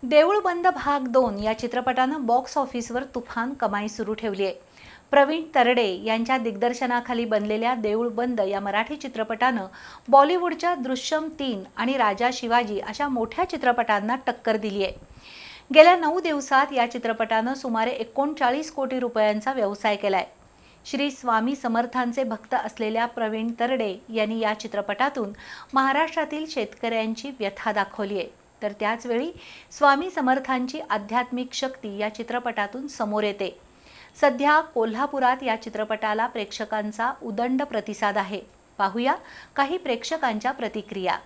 देऊळ बंद भाग 2 या चित्रपटानं बॉक्स ऑफिसवर तुफान कमाई सुरू ठेवली आहे। प्रवीण तरडे यांच्या दिग्दर्शनाखाली बनलेल्या देऊळ बंद या मराठी चित्रपटानं बॉलिवूडच्या दृश्यम 3 आणि राजा शिवाजी अशा मोठ्या चित्रपटांना टक्कर दिली आहे। गेल्या 9 दिवसात या चित्रपटानं सुमारे 39 कोटी रुपयांचा व्यवसाय केलाय। श्री स्वामी समर्थांचे भक्त असलेल्या प्रवीण तरडे यांनी या चित्रपटातून महाराष्ट्रातील शेतकऱ्यांची व्यथा दाखवली आहे। तर त्याचवेळी स्वामी समर्थांची आध्यात्मिक शक्ती या चित्रपटातून समोर येते। सध्या कोल्हापुरात या चित्रपटाला प्रेक्षकांचा उदंड प्रतिसाद आहे। पाहूया काही प्रेक्षकांच्या प्रतिक्रिया।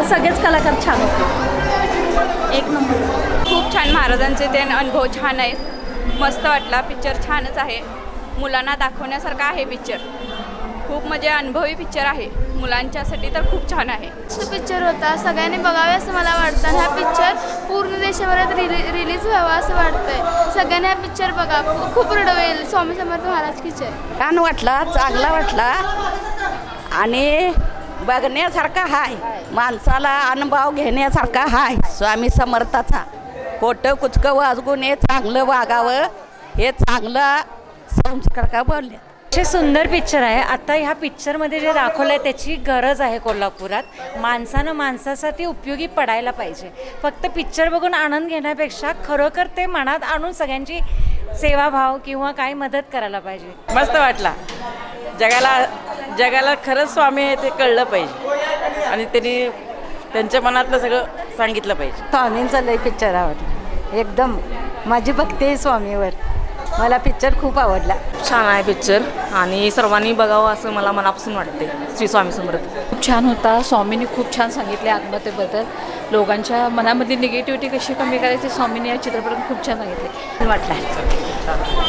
सगळेच कलाकार छान होते, एक नंबर। खूप छान, महाराजांचे ते अनुभव छान आहेत। मस्त वाटला, पिक्चर छानच आहे, मुलांना दाखवण्यासारखा आहे पिक्चर। खूप म्हणजे अनुभवी पिक्चर आहे, मुलांच्यासाठी तर खूप छान आहे। पिक्चर होता, सगळ्यांनी बघावे असं मला वाटतं। हा पिक्चर पूर्ण देशभरात रिलीज व्हावा असं वाटतंय। सगळ्यांनी हा पिक्चर बघा, खूप रडवेल। स्वामी समर्थ महाराज की जय। छान वाटला, चांगला वाटला आणि बघण्यासारखा हाय, माणसाला अनुभव घेण्यासारखा हाय स्वामी समर्थाचा। खोटं कुचकं वाजगून हे चांगलं वागावं, हे चांगलं संस्कार का बोलले। असे सुंदर पिक्चर आहे। आता ह्या पिक्चरमध्ये जे दाखवलं आहे त्याची गरज आहे कोल्हापुरात। माणसानं माणसासाठी उपयोगी पडायला पाहिजे। फक्त पिक्चर बघून आनंद घेण्यापेक्षा खरोखर ते मनात आणून सगळ्यांची सेवाभाव किंवा काही मदत करायला पाहिजे। मस्त वाटला। जगाला खरंच स्वामी आहे ते कळलं पाहिजे आणि त्यांनी त्यांच्या मनातलं सगळं सांगितलं पाहिजे। स्वामींचा लय पिक्चर आवडला, एकदम माझी भक्ती आहे स्वामीवर। मला पिक्चर खूप आवडला। छान आहे पिक्चर आणि सर्वांनी बघावं असं मला मनापासून वाटते। श्री स्वामी समर्थ खूप छान होता। स्वामींनी खूप छान सांगितले आत्महत्येबद्दल, लोकांच्या मनामधली निगेटिव्हिटी कशी कमी करायची स्वामींनी या चित्रपटात खूप छान सांगितले। वाटला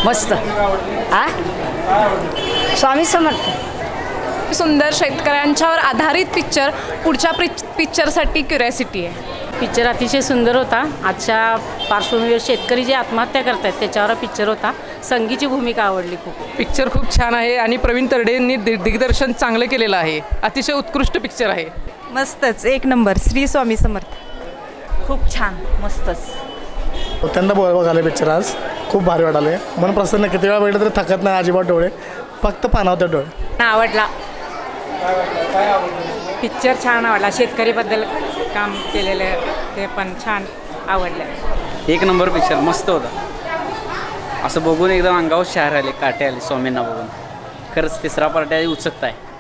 मस्त। स्वामी समर्थ सुंदर, शेतकऱ्यांच्यावर आधारित पिक्चर। पुढच्या पिक्चरसाठी क्युरियोसिटी आहे। पिक्चर अतिशय सुंदर होता। आजच्या पार्श्वभूमीवर शेतकरी जे आत्महत्या करतात त्याच्यावर पिक्चर होता। संगीची भूमिका आवडली खूप। पिक्चर खूप छान आहे आणि प्रवीण तरडेंनी दिग्दर्शन चांगलं केलेलं आहे। अतिशय उत्कृष्ट पिक्चर आहे। मस्तच, एक नंबर। श्री स्वामी समर्थ खूप छान, मस्तच। त्यांना बघायला पिक्चर आज खूप भारी वाटाले। मन प्रसन्न, किती वेळा बघितलं तरी थकत नाही अजिबात डोळे, फक्त पानावते डोळे। आवडला पिक्चर, छान आवडला। शेतकरीबद्दल काम केलेलं ते पण छान आवडलं। एक नंबर पिक्चर, मस्त होता। असं बघून एकदम अंगावर शहर आले, काटे आले स्वामींना बघून। खरंच तिसरा पार्ट आहे, उत्सुकता आहे।